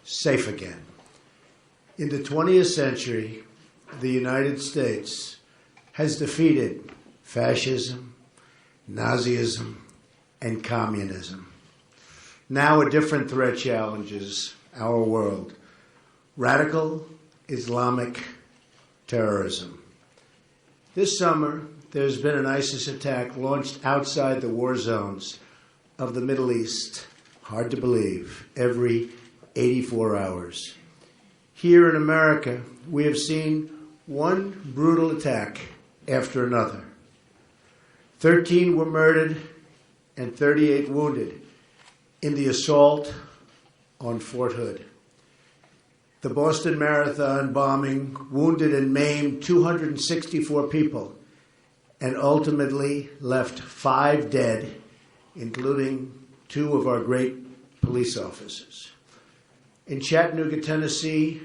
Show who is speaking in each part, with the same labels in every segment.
Speaker 1: safe again. In the 20th century, the United States has defeated fascism, Nazism, and communism. Now a different threat challenges our world: radical Islamic terrorism. This summer, there's been an ISIS attack launched outside the war zones of the Middle East, hard to believe, every 84 hours. Here in America, we have seen one brutal attack after another. 13 were murdered and 38 wounded in the assault on Fort Hood. The Boston Marathon bombing wounded and maimed 264 people and ultimately left 5 dead, including 2 of our great police officers. In Chattanooga, Tennessee,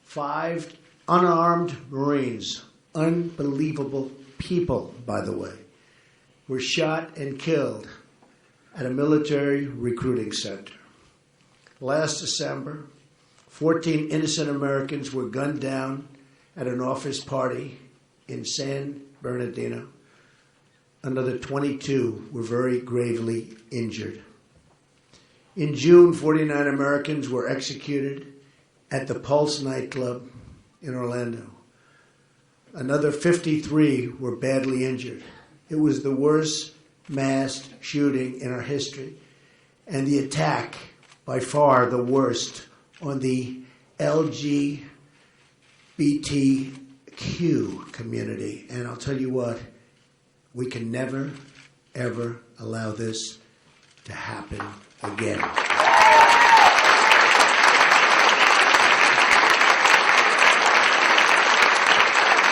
Speaker 1: 5 unarmed Marines, unbelievable people, by the way, were shot and killed at a military recruiting center. Last December, 14 innocent Americans were gunned down at an office party in San Bernardino. Another 22 were very gravely injured. In June, 49 Americans were executed at the Pulse nightclub in Orlando. Another 53 were badly injured. It was the worst mass shooting in our history, and the attack, by far the worst, on the LGBTQ community. And I'll tell you what, we can never, ever allow this to happen again.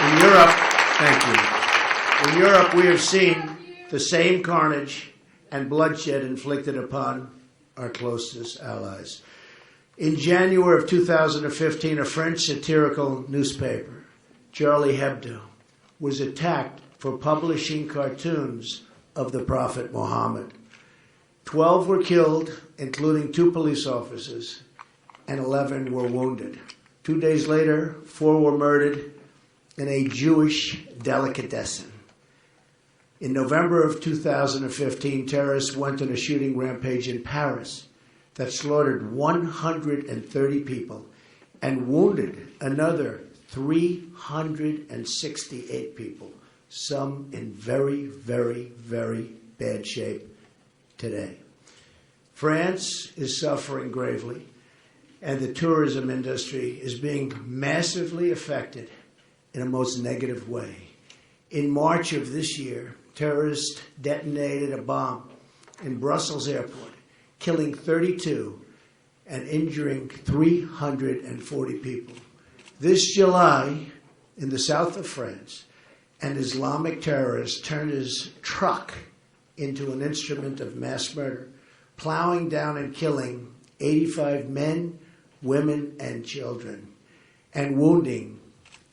Speaker 1: In Europe, thank you. In Europe, we have seen the same carnage and bloodshed inflicted upon our closest allies. In January of 2015, a French satirical newspaper, Charlie Hebdo, was attacked for publishing cartoons of the Prophet Muhammad. 12 were killed, including 2 police officers, and 11 were wounded. 2 days later, 4 were murdered in a Jewish delicatessen. In November of 2015, terrorists went on a shooting rampage in Paris that slaughtered 130 people and wounded another 368 people, some in very, very, very bad shape today. France is suffering gravely, and the tourism industry is being massively affected in a most negative way. In March of this year, terrorists detonated a bomb in Brussels airport, killing 32 and injuring 340 people. This July, in the south of France, an Islamic terrorist turned his truck into an instrument of mass murder, plowing down and killing 85 men, women, and children, and wounding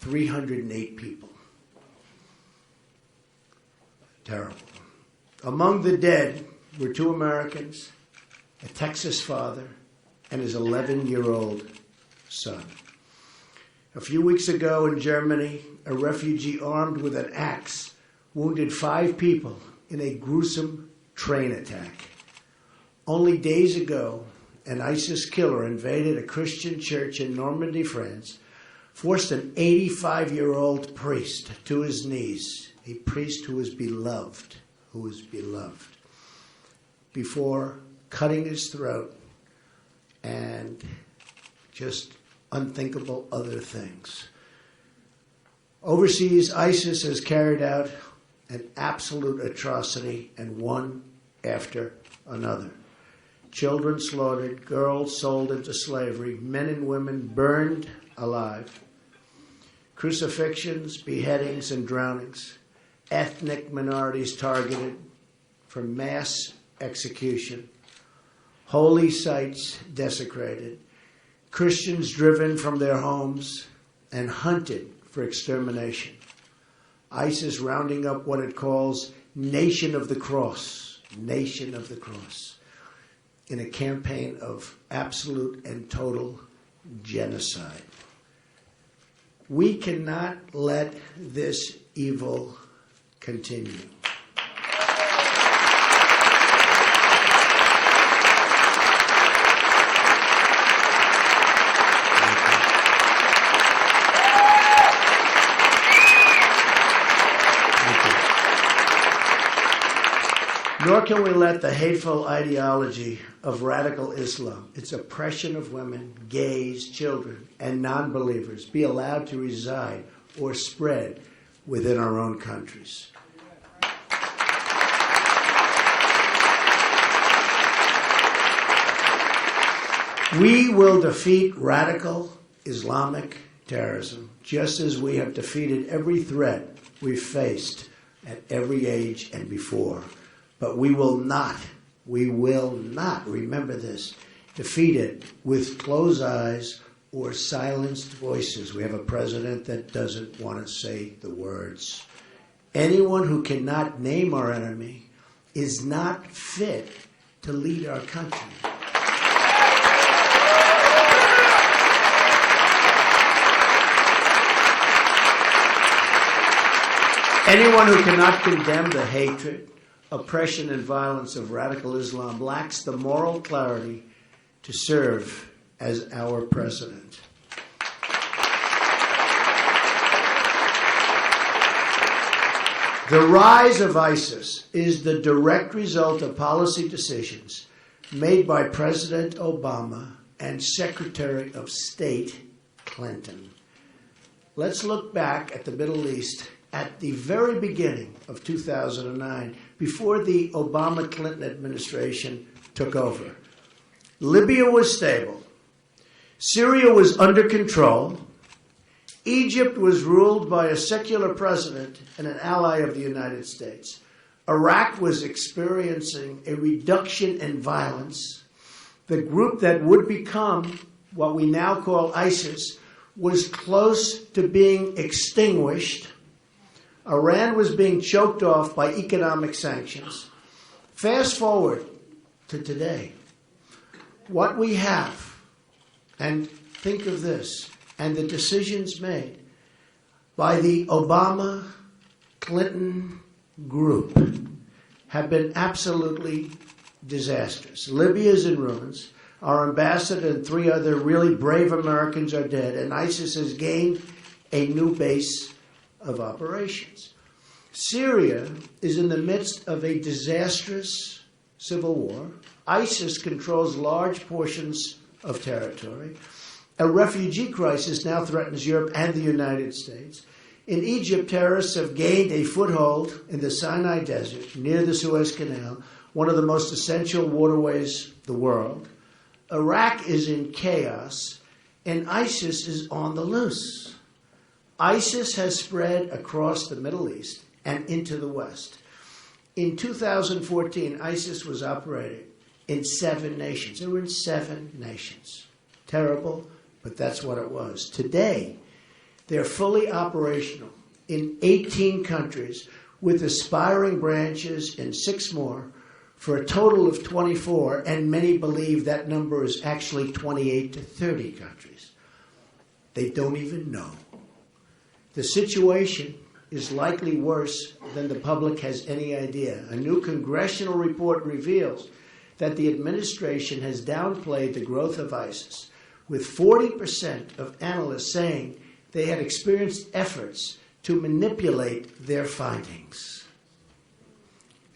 Speaker 1: 308 people. Terrible. Among the dead were 2 Americans, a Texas father, and his 11-year-old son. A few weeks ago in Germany, a refugee armed with an axe wounded 5 people in a gruesome train attack. Only days ago, an ISIS killer invaded a Christian church in Normandy, France, forced an 85-year-old priest to his knees, a priest who was beloved, before cutting his throat and just unthinkable other things. Overseas, ISIS has carried out an absolute atrocity, and one after another. Children slaughtered, girls sold into slavery, men and women burned alive, crucifixions, beheadings, and drownings, ethnic minorities targeted for mass execution, holy sites desecrated, Christians driven from their homes and hunted for extermination. ISIS rounding up what it calls Nation of the Cross, in a campaign of absolute and total genocide. We cannot let this evil continue. Nor can we let the hateful ideology of radical Islam, its oppression of women, gays, children, and non-believers be allowed to reside or spread within our own countries. We will defeat radical Islamic terrorism, just as we have defeated every threat we've faced at every age and before. But we will not, remember this, defeat it with closed eyes or silenced voices. We have a president that doesn't want to say the words. Anyone who cannot name our enemy is not fit to lead our country. Anyone who cannot condemn the hatred, oppression, and violence of radical Islam lacks the moral clarity to serve as our president. The rise of ISIS is the direct result of policy decisions made by President Obama and Secretary of State Clinton. Let's look back at the Middle East at the very beginning of 2009, before the Obama-Clinton administration took over. Libya was stable. Syria was under control. Egypt was ruled by a secular president and an ally of the United States. Iraq was experiencing a reduction in violence. The group that would become what we now call ISIS was close to being extinguished. Iran was being choked off by economic sanctions. Fast forward to today. What we have, and think of this, and the decisions made by the Obama-Clinton group have been absolutely disastrous. Libya is in ruins. Our ambassador and 3 other really brave Americans are dead, and ISIS has gained a new base of operations. Syria is in the midst of a disastrous civil war. ISIS controls large portions of territory. A refugee crisis now threatens Europe and the United States. In Egypt, terrorists have gained a foothold in the Sinai Desert near the Suez Canal, one of the most essential waterways in the world. Iraq is in chaos, and ISIS is on the loose. ISIS has spread across the Middle East and into the West. In 2014, ISIS was operating in 7 nations. They were in 7 nations. Terrible, but that's what it was. Today, they're fully operational in 18 countries with aspiring branches in 6 more for a total of 24, and many believe that number is actually 28 to 30 countries. They don't even know. The situation is likely worse than the public has any idea. A new congressional report reveals that the administration has downplayed the growth of ISIS, with 40% of analysts saying they had experienced efforts to manipulate their findings.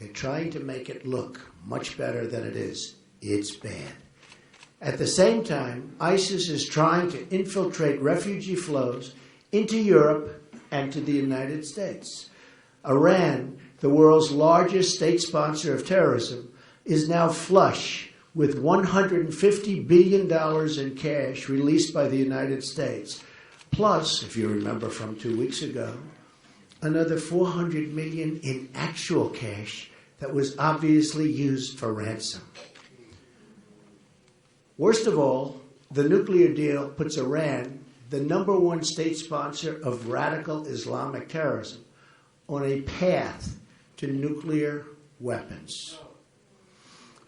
Speaker 1: They're trying to make it look much better than it is. It's bad. At the same time, ISIS is trying to infiltrate refugee flows into Europe and to the United States. Iran, the world's largest state sponsor of terrorism, is now flush with $150 billion in cash released by the United States. Plus, if you remember from 2 weeks ago, another $400 million in actual cash that was obviously used for ransom. Worst of all, the nuclear deal puts Iran, the #1 state sponsor of radical Islamic terrorism, on a path to nuclear weapons.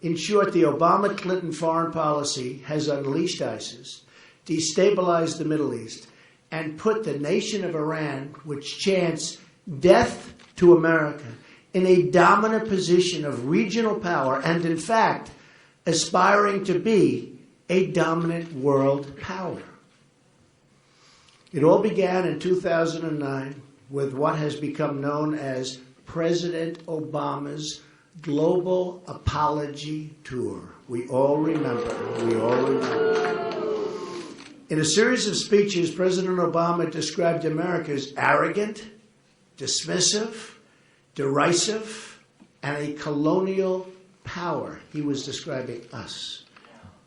Speaker 1: In short, the Obama-Clinton foreign policy has unleashed ISIS, destabilized the Middle East, and put the nation of Iran, which chants death to America, in a dominant position of regional power and, in fact, aspiring to be a dominant world power. It all began in 2009 with what has become known as President Obama's Global Apology Tour. We all remember. In a series of speeches, President Obama described America as arrogant, dismissive, derisive, and a colonial power. He was describing us.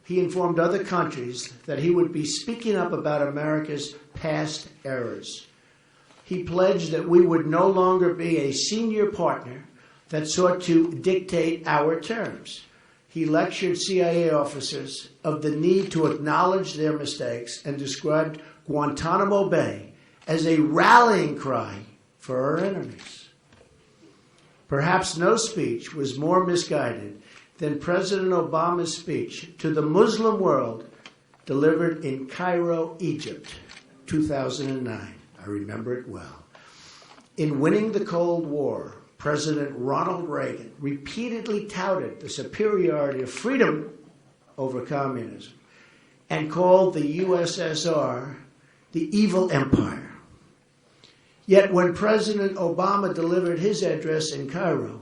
Speaker 1: He informed other countries that he would be speaking up about America's past errors. He pledged that we would no longer be a senior partner that sought to dictate our terms. He lectured CIA officers of the need to acknowledge their mistakes and described Guantanamo Bay as a rallying cry for our enemies. Perhaps no speech was more misguided than President Obama's speech to the Muslim world delivered in Cairo, Egypt, 2009. I remember it well. In winning the Cold War, President Ronald Reagan repeatedly touted the superiority of freedom over communism and called the USSR the evil empire. Yet when President Obama delivered his address in Cairo,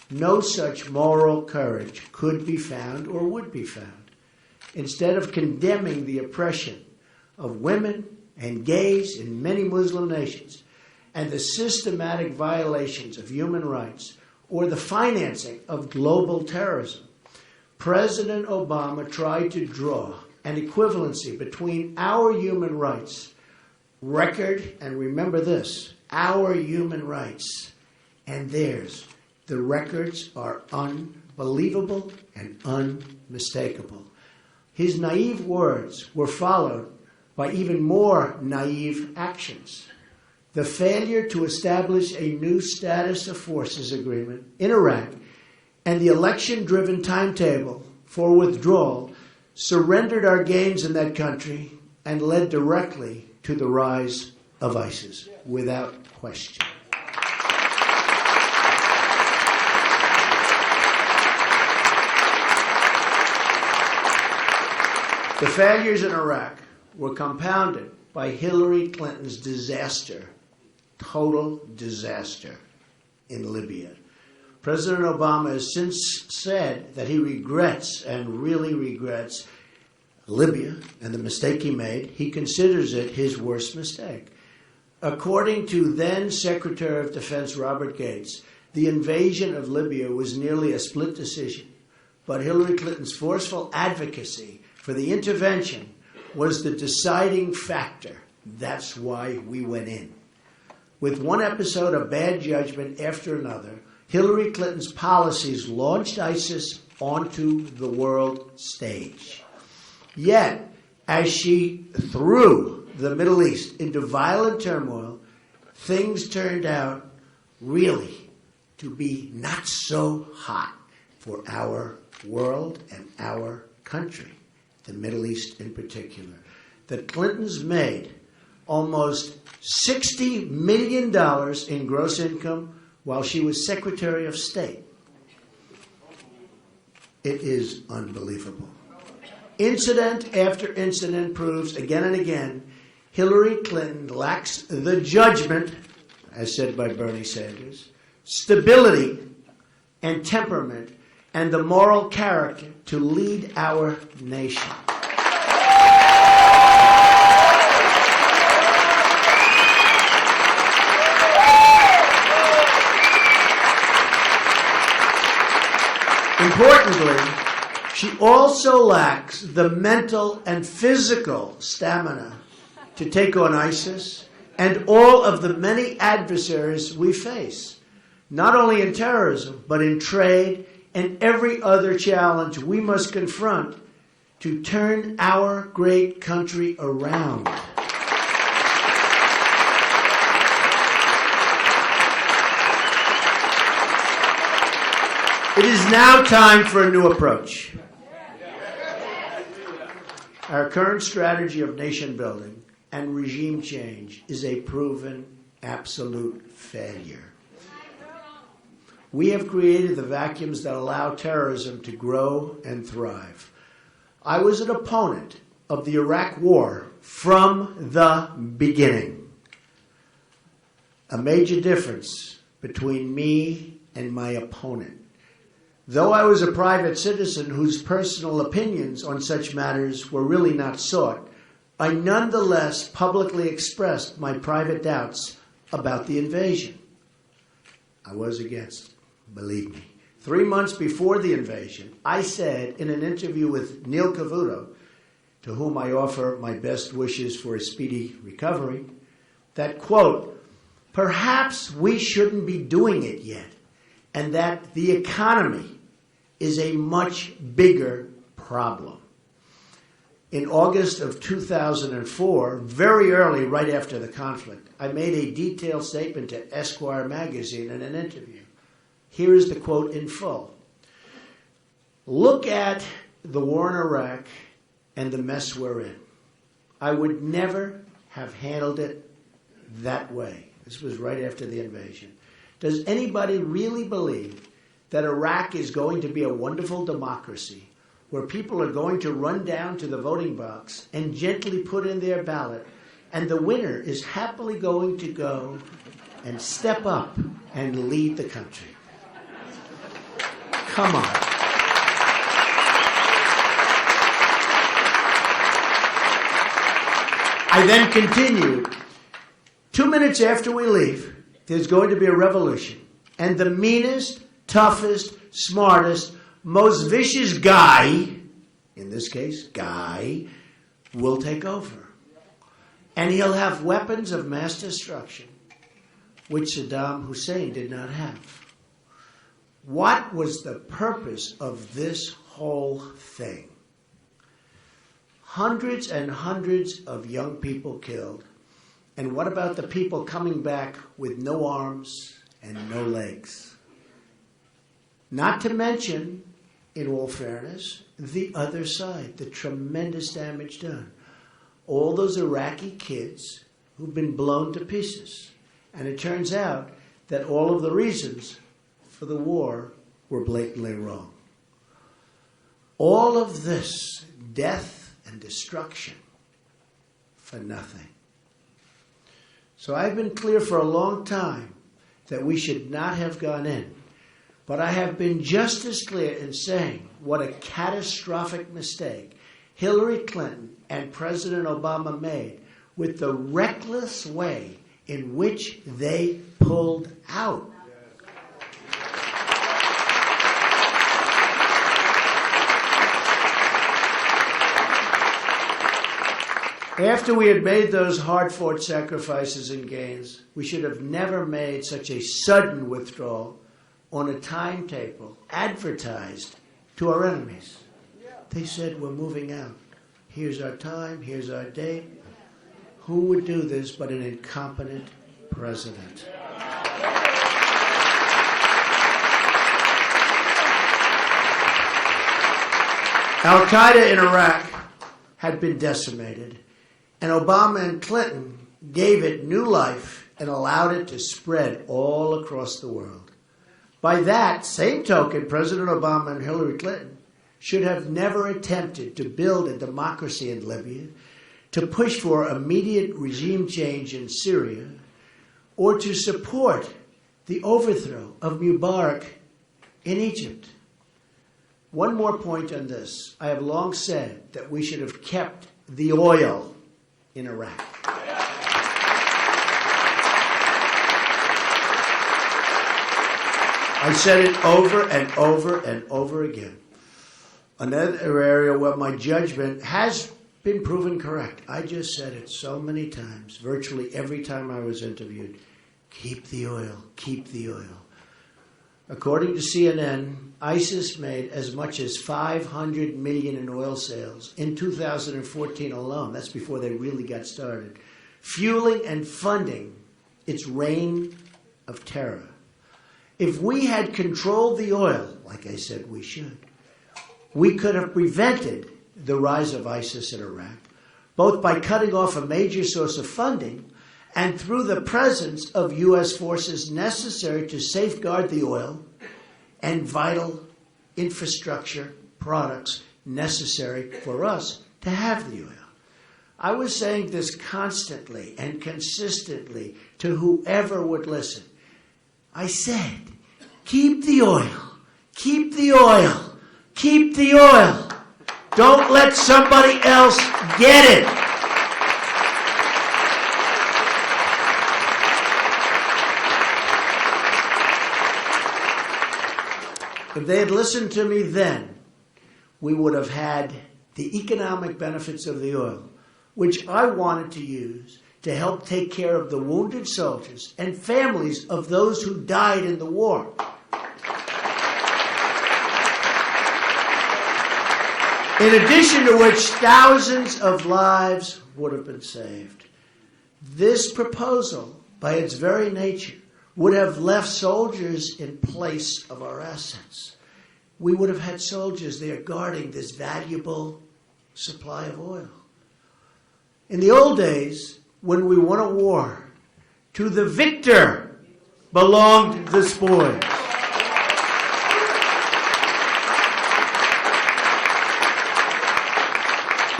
Speaker 1: no such moral courage could be found or would be found. Instead of condemning the oppression of women and gays in many Muslim nations and the systematic violations of human rights or the financing of global terrorism, President Obama tried to draw an equivalency between our human rights record, and remember this, our human rights and theirs. The records are unbelievable and unmistakable. His naive words were followed by even more naive actions. The failure to establish a new status of forces agreement in Iraq and the election-driven timetable for withdrawal surrendered our gains in that country and led directly to the rise of ISIS, without question. The failures in Iraq were compounded by Hillary Clinton's disaster, total disaster, in Libya. President Obama has since said that he regrets, and really regrets, Libya and the mistake he made. He considers it his worst mistake. According to then Secretary of Defense Robert Gates, the invasion of Libya was nearly a split decision, but Hillary Clinton's forceful advocacy for the intervention was the deciding factor. That's why we went in. With one episode of bad judgment after another, Hillary Clinton's policies launched ISIS onto the world stage. Yet, as she threw the Middle East into violent turmoil, things turned out really to be not so hot for our world and our country, the Middle East in particular. The Clintons made almost $60 million in gross income while she was Secretary of State. It is unbelievable. Incident after incident proves again and again Hillary Clinton lacks the judgment, as said by Bernie Sanders, stability and temperament, and the moral character to lead our nation. Importantly, she also lacks the mental and physical stamina to take on ISIS and all of the many adversaries we face, not only in terrorism, but in trade and every other challenge we must confront to turn our great country around. It is now time for a new approach. Our current strategy of nation building and regime change is a proven absolute failure. We have created the vacuums that allow terrorism to grow and thrive. I was an opponent of the Iraq War from the beginning. A major difference between me and my opponent. Though I was a private citizen whose personal opinions on such matters were really not sought, I nonetheless publicly expressed my private doubts about the invasion. I was against it, believe me. 3 months before the invasion, I said in an interview with Neil Cavuto, to whom I offer my best wishes for a speedy recovery, that, quote, perhaps we shouldn't be doing it yet, and that the economy is a much bigger problem. In August of 2004, very early, right after the conflict, I made a detailed statement to Esquire magazine in an interview. Here is the quote in full. Look at the war in Iraq and the mess we're in. I would never have handled it that way. This was right after the invasion. Does anybody really believe that Iraq is going to be a wonderful democracy where people are going to run down to the voting box and gently put in their ballot, and the winner is happily going to go and step up and lead the country? Come on. I then continued, 2 minutes after we leave, there's going to be a revolution, and the meanest, toughest, smartest, most vicious guy, in this case, guy, will take over. And he'll have weapons of mass destruction, which Saddam Hussein did not have. What was the purpose of this whole thing? Hundreds and hundreds of young people killed. And what about the people coming back with no arms and no legs? Not to mention, in all fairness, the other side, the tremendous damage done. All those Iraqi kids who've been blown to pieces. And it turns out that all of the reasons for the war were blatantly wrong. All of this death and destruction for nothing. So I've been clear for a long time that we should not have gone in. But I have been just as clear in saying what a catastrophic mistake Hillary Clinton and President Obama made with the reckless way in which they pulled out. After we had made those hard-fought sacrifices and gains, we should have never made such a sudden withdrawal on a timetable advertised to our enemies. They said, we're moving out. Here's our time, here's our date. Who would do this but an incompetent president? Al-Qaeda in Iraq had been decimated, and Obama and Clinton gave it new life and allowed it to spread all across the world. By that same token, President Obama and Hillary Clinton should have never attempted to build a democracy in Libya, to push for immediate regime change in Syria, or to support the overthrow of Mubarak in Egypt. One more point on this. I have long said that we should have kept the oil in Iraq. I said it over and over and over again. Another area where my judgment has been proven correct. I just said it so many times, virtually every time I was interviewed. Keep the oil, keep the oil. According to CNN, ISIS made as much as $500 million in oil sales in 2014 alone. That's before they really got started. Fueling and funding its reign of terror. If we had controlled the oil, like I said we should, we could have prevented the rise of ISIS in Iraq, both by cutting off a major source of funding and through the presence of U.S. forces necessary to safeguard the oil and vital infrastructure products necessary for us to have the oil. I was saying this constantly and consistently to whoever would listen. I said, keep the oil, keep the oil, keep the oil. Don't let somebody else get it. If they had listened to me then, we would have had the economic benefits of the oil, which I wanted to use to help take care of the wounded soldiers and families of those who died in the war. In addition to which, thousands of lives would have been saved. This proposal, by its very nature, would have left soldiers in place of our assets. We would have had soldiers there guarding this valuable supply of oil. In the old days, when we won a war, to the victor belonged the spoils.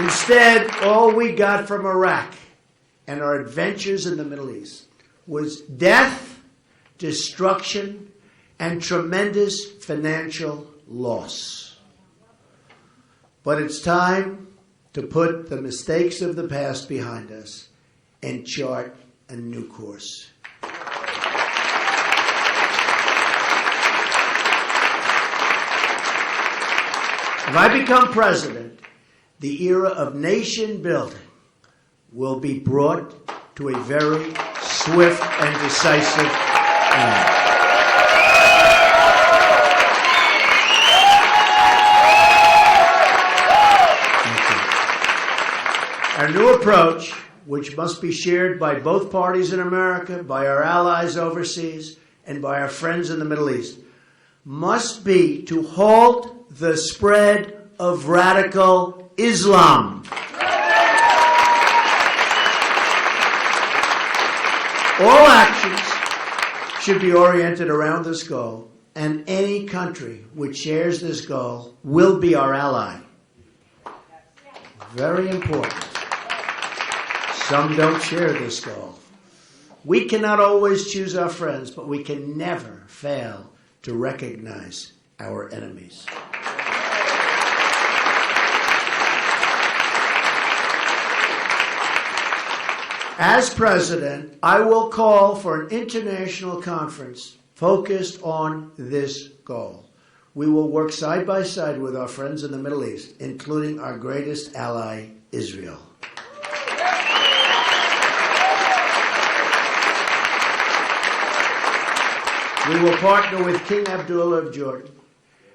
Speaker 1: Instead, all we got from Iraq and our adventures in the Middle East was death, destruction, and tremendous financial loss. But it's time to put the mistakes of the past behind us and chart a new course. If I become president, the era of nation building will be brought to a very swift and decisive end. Our new approach, which must be shared by both parties in America, by our allies overseas, and by our friends in the Middle East, must be to halt the spread of radical Islam. All actions should be oriented around this goal, and any country which shares this goal will be our ally. Very important. Some don't share this goal. We cannot always choose our friends, but we can never fail to recognize our enemies. As president, I will call for an international conference focused on this goal. We will work side by side with our friends in the Middle East, including our greatest ally, Israel. We will partner with King Abdullah of Jordan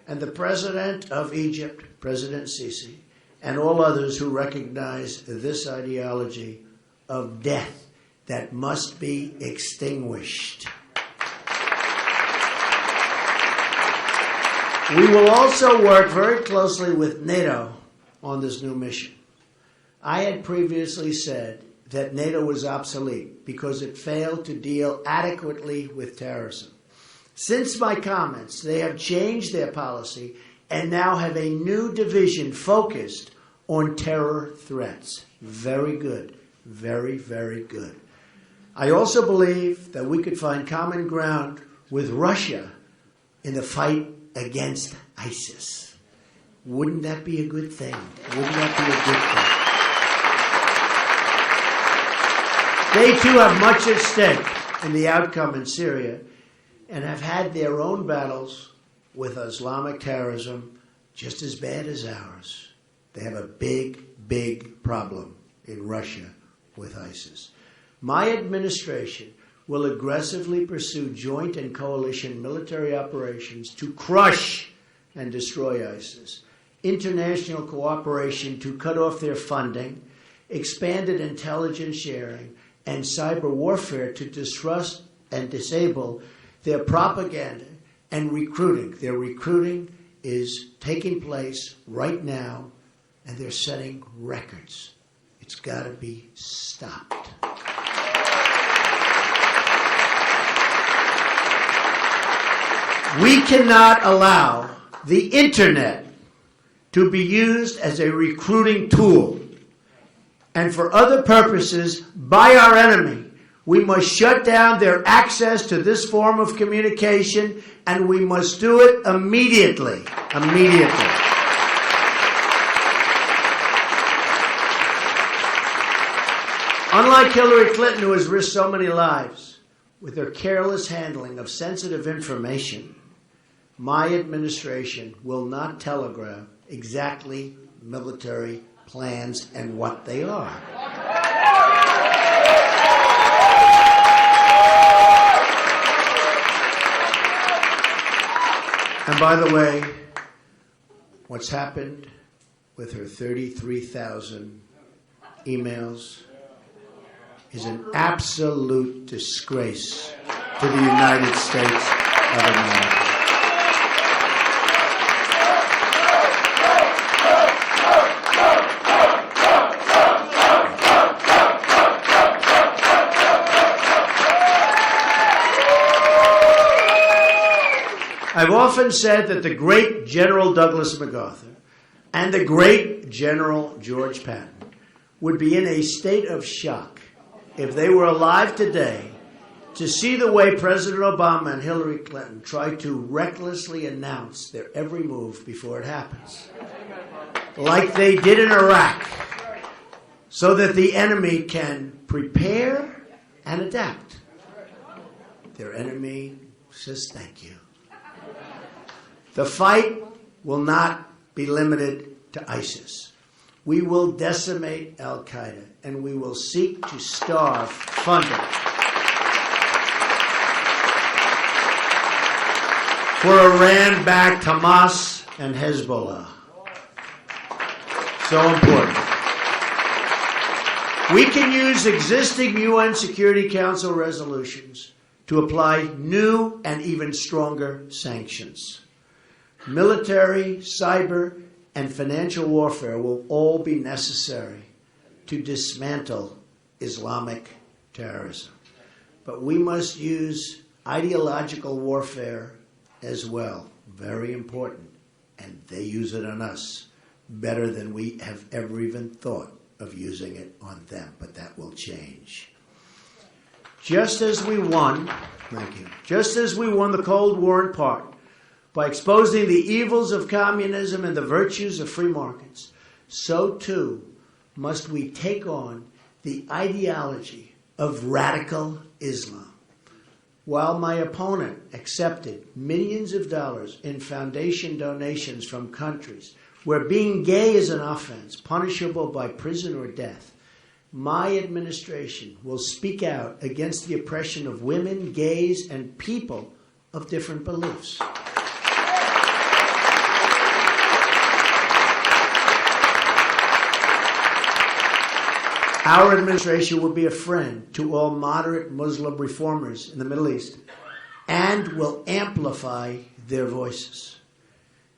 Speaker 1: and the President of Egypt, President Sisi, and all others who recognize this ideology of death that must be extinguished. We will also work very closely with NATO on this new mission. I had previously said that NATO was obsolete because it failed to deal adequately with terrorism. Since my comments, they have changed their policy and now have a new division focused on terror threats. Very good. Very, very good. I also believe that we could find common ground with Russia in the fight against ISIS. Wouldn't that be a good thing? Wouldn't that be a good thing? They too have much at stake in the outcome in Syria and have had their own battles with Islamic terrorism just as bad as ours. They have a big, big problem in Russia with ISIS. My administration will aggressively pursue joint and coalition military operations to crush and destroy ISIS, international cooperation to cut off their funding, expanded intelligence sharing, and cyber warfare to disrupt and disable their propaganda and recruiting. Their recruiting is taking place right now, and they're setting records. It's got to be stopped. We cannot allow the internet to be used as a recruiting tool and for other purposes by our enemy. We must shut down their access to this form of communication, and we must do it immediately. Immediately. Unlike Hillary Clinton, who has risked so many lives with her careless handling of sensitive information, my administration will not telegraph exactly military plans and what they are. And by the way, what's happened with her 33,000 emails is an absolute disgrace to the United States of America. I've often said that the great General Douglas MacArthur and the great General George Patton would be in a state of shock if they were alive today to see the way President Obama and Hillary Clinton try to recklessly announce their every move before it happens, like they did in Iraq, so that the enemy can prepare and adapt. Their enemy says thank you. The fight will not be limited to ISIS. We will decimate al-Qaeda, and we will seek to starve funding for Iran-backed Hamas and Hezbollah. So important. We can use existing UN Security Council resolutions to apply new and even stronger sanctions. Military, cyber, and financial warfare will all be necessary to dismantle Islamic terrorism. But we must use ideological warfare as well. Very important. And they use it on us better than we have ever even thought of using it on them. But that will change. Just as we won, just as we won the Cold War in part, by exposing the evils of communism and the virtues of free markets, so too must we take on the ideology of radical Islam. While my opponent accepted millions of dollars in foundation donations from countries where being gay is an offense, punishable by prison or death, my administration will speak out against the oppression of women, gays, and people of different beliefs. Our administration will be a friend to all moderate Muslim reformers in the Middle East and will amplify their voices.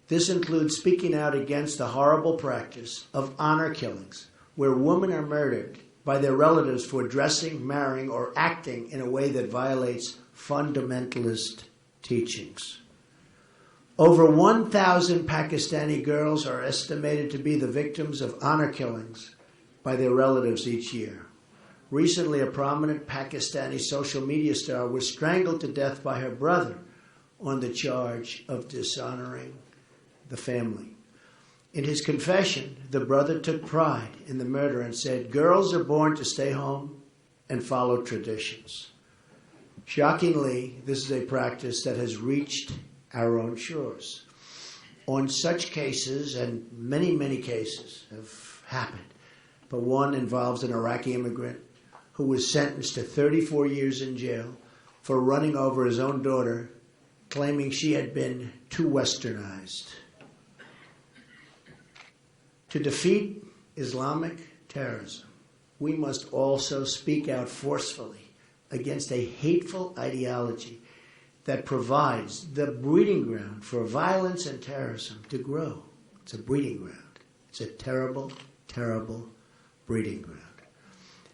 Speaker 1: This includes speaking out against the horrible practice of honor killings, where women are murdered by their relatives for dressing, marrying, or acting in a way that violates fundamentalist teachings. Over 1,000 Pakistani girls are estimated to be the victims of honor killings by their relatives each year. Recently, a prominent Pakistani social media star was strangled to death by her brother on the charge of dishonoring the family. In his confession, the brother took pride in the murder and said, "Girls are born to stay home and follow traditions." Shockingly, this is a practice that has reached our own shores. On such cases, and many, many cases have happened, but one involves an Iraqi immigrant who was sentenced to 34 years in jail for running over his own daughter, claiming she had been too westernized. To defeat Islamic terrorism, we must also speak out forcefully against a hateful ideology that provides the breeding ground for violence and terrorism to grow. It's a breeding ground. It's a terrible, terrible breeding ground.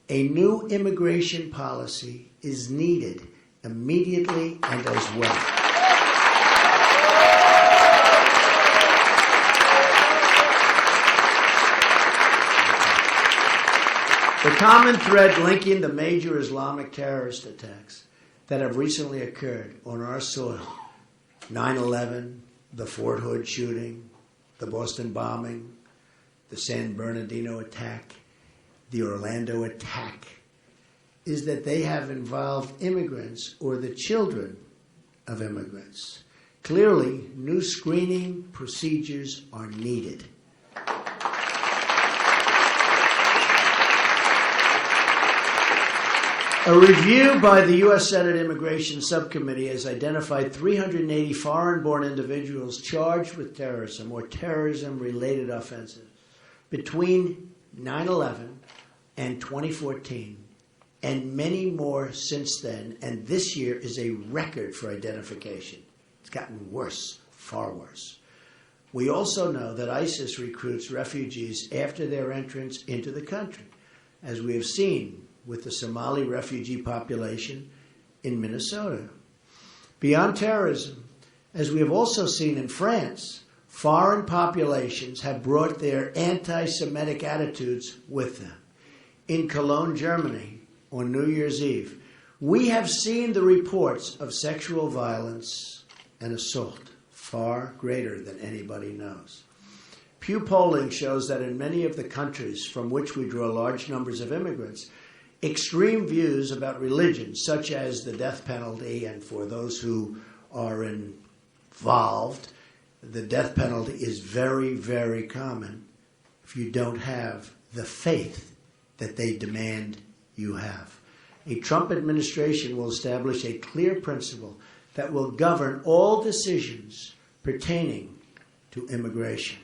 Speaker 1: A new immigration policy is needed immediately and as well. The common thread linking the major Islamic terrorist attacks that have recently occurred on our soil, 9/11, the Fort Hood shooting, the Boston bombing, the San Bernardino attack, the Orlando attack, is that they have involved immigrants or the children of immigrants. Clearly, new screening procedures are needed. A review by the U.S. Senate Immigration Subcommittee has identified 380 foreign-born individuals charged with terrorism or terrorism-related offenses between 9/11 and 2014, and many more since then, and this year is a record for identification. It's gotten worse, far worse. We also know that ISIS recruits refugees after their entrance into the country, as we have seen with the Somali refugee population in Minnesota. Beyond terrorism, as we have also seen in France, foreign populations have brought their anti-Semitic attitudes with them. In Cologne, Germany, on New Year's Eve, we have seen the reports of sexual violence and assault, far greater than anybody knows. Pew polling shows that in many of the countries from which we draw large numbers of immigrants, extreme views about religion, such as the death penalty, and for those who are involved, the death penalty is very, very common if you don't have the faith that they demand you have. A Trump administration will establish a clear principle that will govern all decisions pertaining to immigration.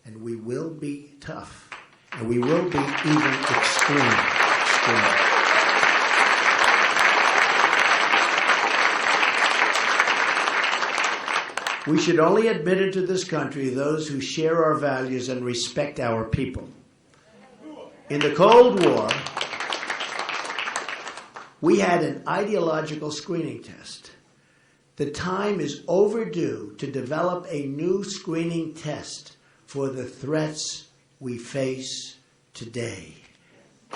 Speaker 1: And we will be tough, and we will be even extreme. We should only admit into this country those who share our values and respect our people. In the Cold War, we had an ideological screening test. The time is overdue to develop a new screening test for the threats we face today.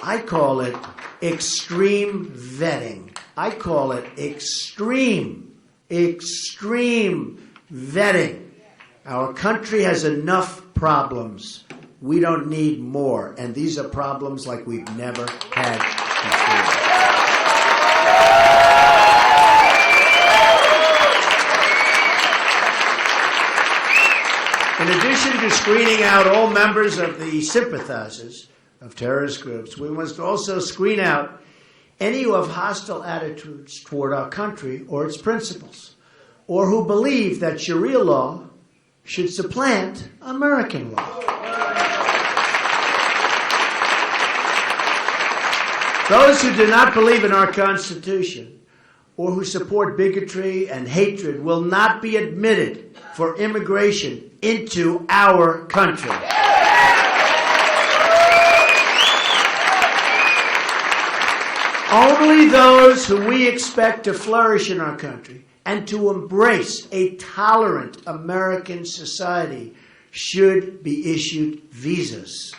Speaker 1: I call it extreme vetting. I call it extreme vetting. Our country has enough problems. We don't need more. And these are problems like we've never had before. In addition to screening out all members of the sympathizers of terrorist groups, we must also screen out any who have hostile attitudes toward our country or its principles, or who believe that Sharia law should supplant American law. Those who do not believe in our Constitution or who support bigotry and hatred will not be admitted for immigration into our country. Only those who we expect to flourish in our country and to embrace a tolerant American society should be issued visas.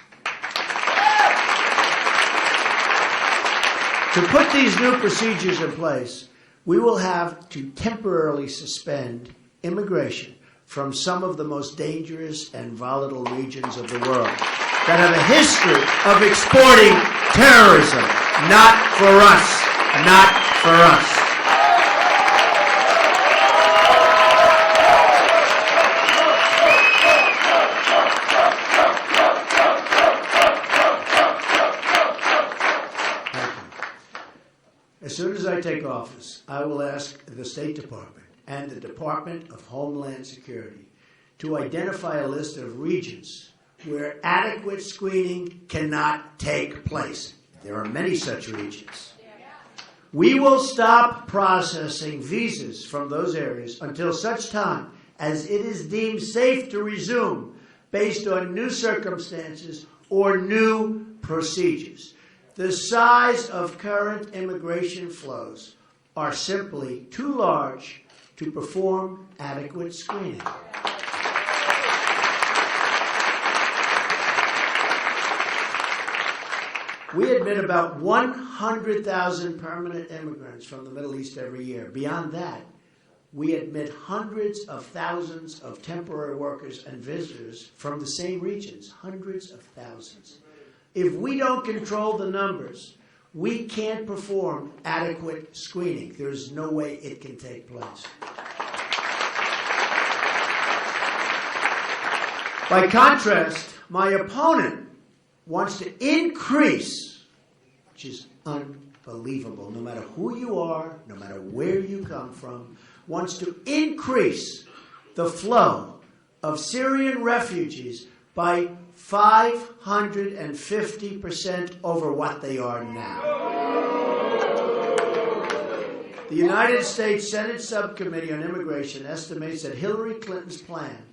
Speaker 1: To put these new procedures in place, we will have to temporarily suspend immigration from some of the most dangerous and volatile regions of the world that have a history of exporting terrorism. Not for us. Not for us. As soon as I take office, I will ask the State Department and the Department of Homeland Security to identify a list of regions where adequate screening cannot take place. There are many such regions. We will stop processing visas from those areas until such time as it is deemed safe to resume based on new circumstances or new procedures. The size of current immigration flows are simply too large to perform adequate screening. We admit about 100,000 permanent immigrants from the Middle East every year. Beyond that, we admit hundreds of thousands of temporary workers and visitors from the same regions, hundreds of thousands. If we don't control the numbers, we can't perform adequate screening. There's no way it can take place. By contrast, my opponent wants to increase, which is unbelievable, no matter who you are, no matter where you come from, wants to increase the flow of Syrian refugees by 550% over what they are now. The United States Senate Subcommittee on Immigration estimates that Hillary Clinton's plan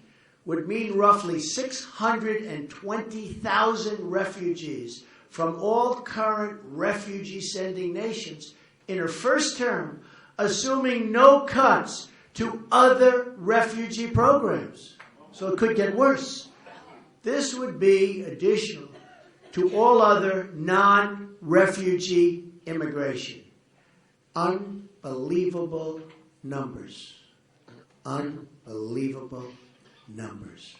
Speaker 1: would mean roughly 620,000 refugees from all current refugee-sending nations in her first term, assuming no cuts to other refugee programs. So it could get worse. This would be additional to all other non-refugee immigration. Unbelievable numbers. Unbelievable numbers.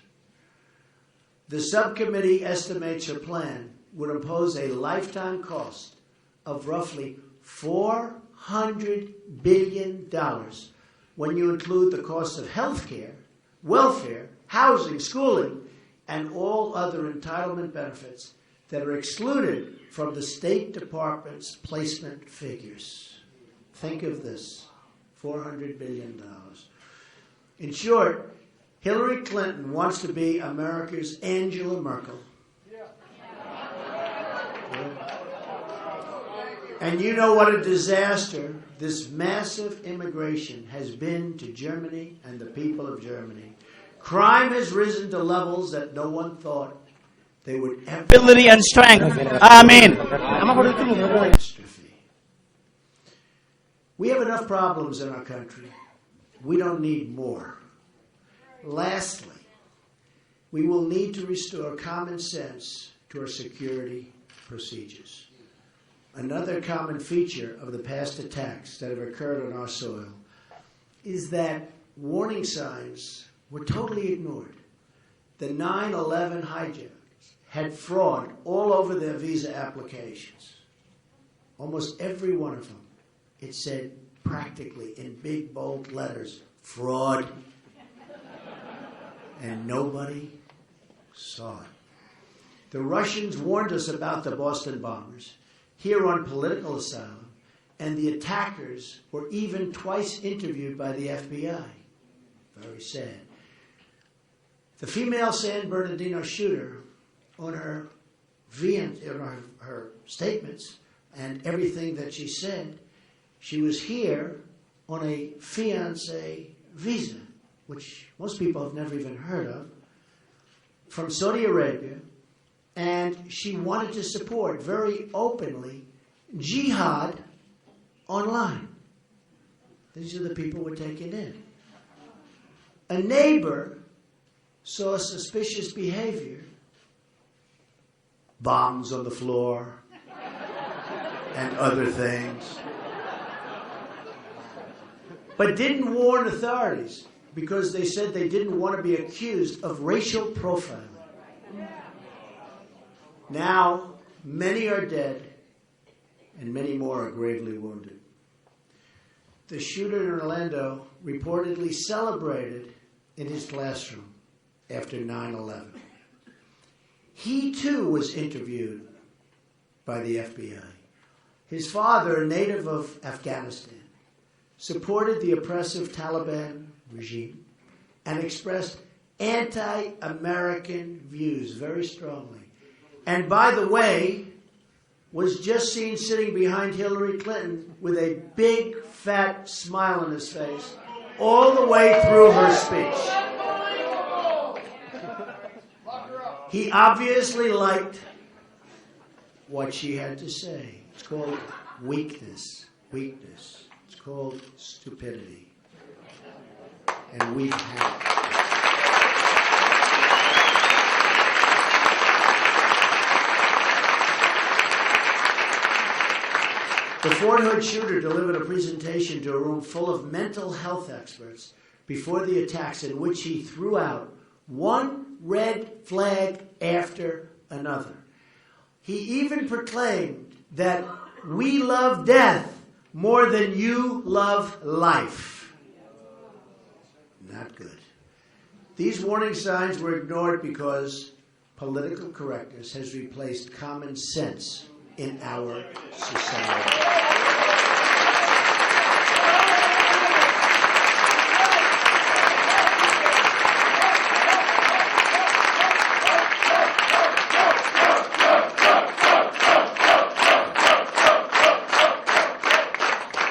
Speaker 1: The subcommittee estimates her plan would impose a lifetime cost of roughly $400 billion when you include the cost of health care, welfare, housing, schooling, and all other entitlement benefits that are excluded from the State Department's placement figures. Think of this, $400 billion. In short, Hillary Clinton wants to be America's Angela Merkel. And you know what a disaster this massive immigration has been to Germany and the people of Germany. Crime has risen to levels that no one thought they would ever.
Speaker 2: Ability and strength. Amen.
Speaker 1: We have enough problems in our country. We don't need more. Lastly, we will need to restore common sense to our security procedures. Another common feature of the past attacks that have occurred on our soil is that warning signs were totally ignored. The 9/11 hijackers had fraud all over their visa applications. Almost every one of them, it said practically in big, bold letters, fraud. And nobody saw it. The Russians warned us about the Boston bombers, here on political asylum, and the attackers were even twice interviewed by the FBI. Very sad. The female San Bernardino shooter, on her statements and everything that she said, she was here on a fiancé visa, which most people have never even heard of, from Saudi Arabia, and she wanted to support very openly jihad online. These are the people we're taking in. A neighbor saw suspicious behavior, bombs on the floor, and other things, but didn't warn authorities because they said they didn't want to be accused of racial profiling. Now, many are dead, and many more are gravely wounded. The shooter in Orlando reportedly celebrated in his classroom after 9/11. He, too, was interviewed by the FBI. His father, a native of Afghanistan, supported the oppressive Taliban regime and expressed anti-American views very strongly. And by the way, was just seen sitting behind Hillary Clinton with a big, fat smile on his face all the way through her speech. He obviously liked what she had to say. It's called weakness. Weakness. It's called stupidity. And we've had it. The Fort Hood shooter delivered a presentation to a room full of mental health experts before the attacks, in which he threw out one red flag after another. He even proclaimed that we love death more than you love life. Not good. These warning signs were ignored because political correctness has replaced common sense in our society.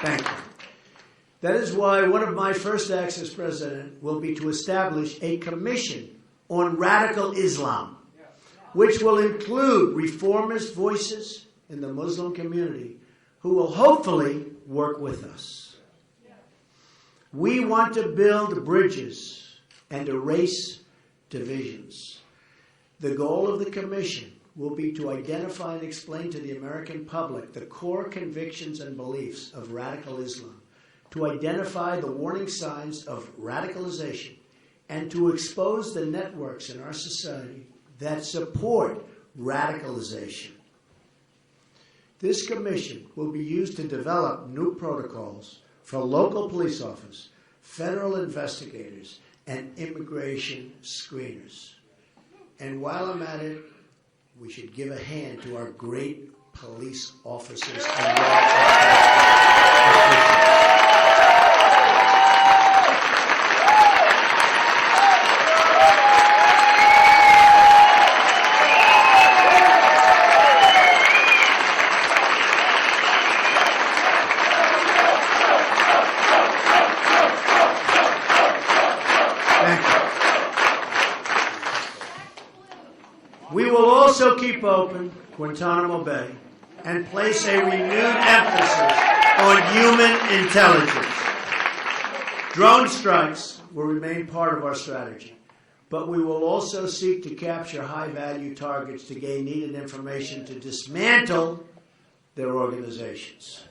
Speaker 1: Thank you. That is why one of my first acts as president will be to establish a commission on radical Islam, which will include reformist voices in the Muslim community who will hopefully work with us. We want to build bridges and erase divisions. The goal of the commission will be to identify and explain to the American public the core convictions and beliefs of radical Islam, to identify the warning signs of radicalization, and to expose the networks in our society that support radicalization. This commission will be used to develop new protocols for local police officers, federal investigators, and immigration screeners. And while I'm at it, we should give a hand to our great police officers and law enforcement. Also keep open Guantanamo Bay and place a renewed emphasis on human intelligence. Drone strikes will remain part of our strategy, but we will also seek to capture high-value targets to gain needed information to dismantle their organizations.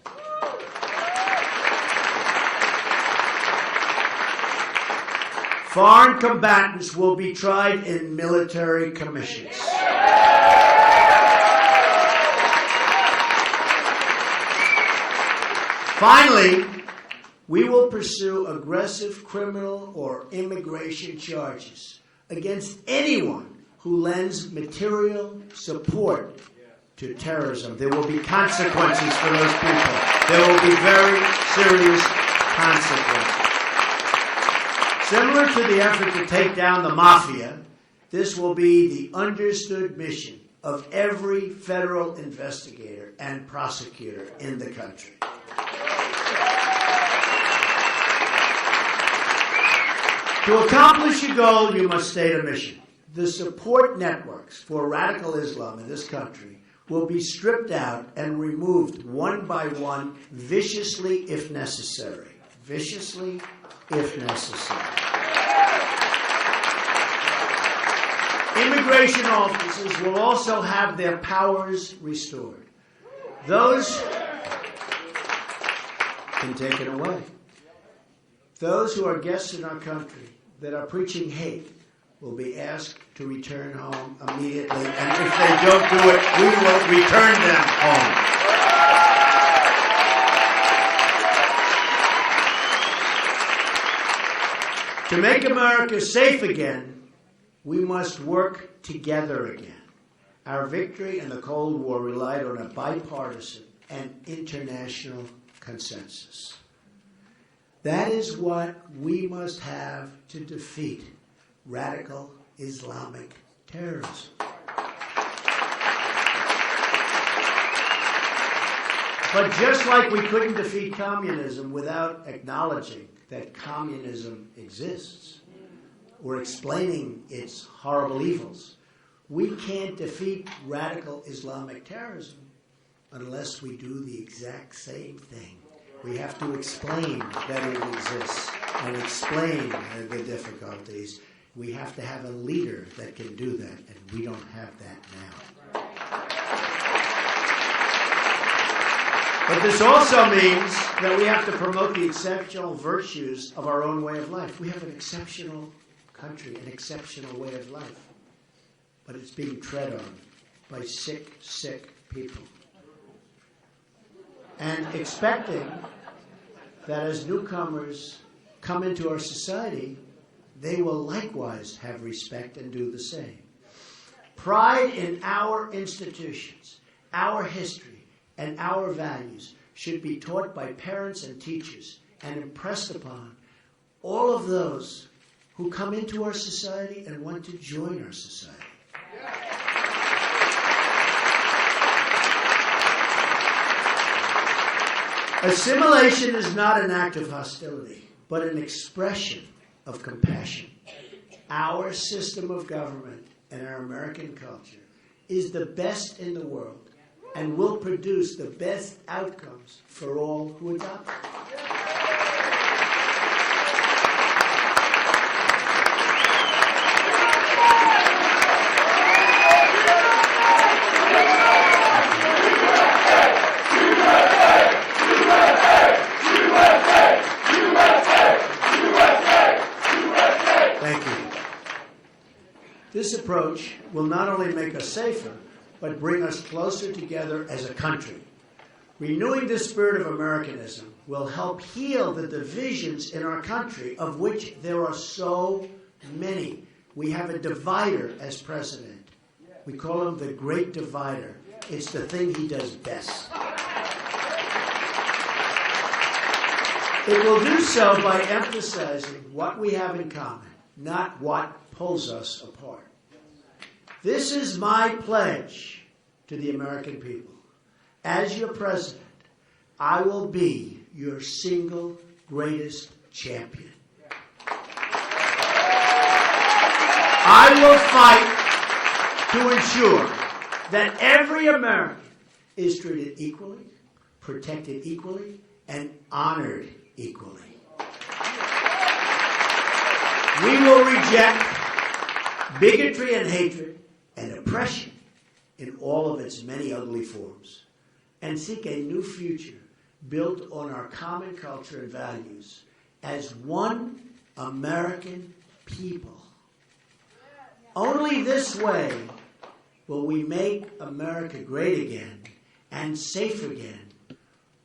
Speaker 1: Foreign combatants will be tried in military commissions. Finally, we will pursue aggressive criminal or immigration charges against anyone who lends material support to terrorism. There will be consequences for those people. There will be very serious consequences. Similar to the effort to take down the mafia, this will be the understood mission of every federal investigator and prosecutor in the country. To accomplish your goal, you must state a mission. The support networks for radical Islam in this country will be stripped out and removed one by one, viciously if necessary. Viciously if necessary. Immigration officers will also have their powers restored. Those can take it away. Those who are guests in our country that are preaching hate will be asked to return home immediately, and if they don't do it, we will return them home. To make America safe again, we must work together again. Our victory in the Cold War relied on a bipartisan and international consensus. That is what we must have to defeat radical Islamic terrorism. But just like we couldn't defeat communism without acknowledging that communism exists or explaining its horrible evils, we can't defeat radical Islamic terrorism unless we do the exact same thing. We have to explain that it exists and explain the difficulties. We have to have a leader that can do that, and we don't have that now. But this also means that we have to promote the exceptional virtues of our own way of life. We have an exceptional country, an exceptional way of life. But it's being tread on by sick, sick people. And expecting that as newcomers come into our society, they will likewise have respect and do the same. Pride in our institutions, our history, and our values should be taught by parents and teachers and impressed upon all of those who come into our society and want to join our society. Assimilation is not an act of hostility, but an expression of compassion. Our system of government and our American culture is the best in the world and will produce the best outcomes for all who adopt it. Thank you. This approach will not only make us safer, but bring us closer together as a country. Renewing the spirit of Americanism will help heal the divisions in our country, of which there are so many. We have a divider as president. We call him the Great Divider. It's the thing he does best. It will do so by emphasizing what we have in common, not what pulls us apart. This is my pledge to the American people. As your president, I will be your single greatest champion. I will fight to ensure that every American is treated equally, protected equally, and honored equally. We will reject bigotry and hatred and oppression in all of its many ugly forms, and seek a new future built on our common culture and values as one American people. Only this way will we make America great again and safe again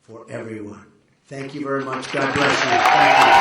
Speaker 1: for everyone. Thank you very much. God bless you. Thank you.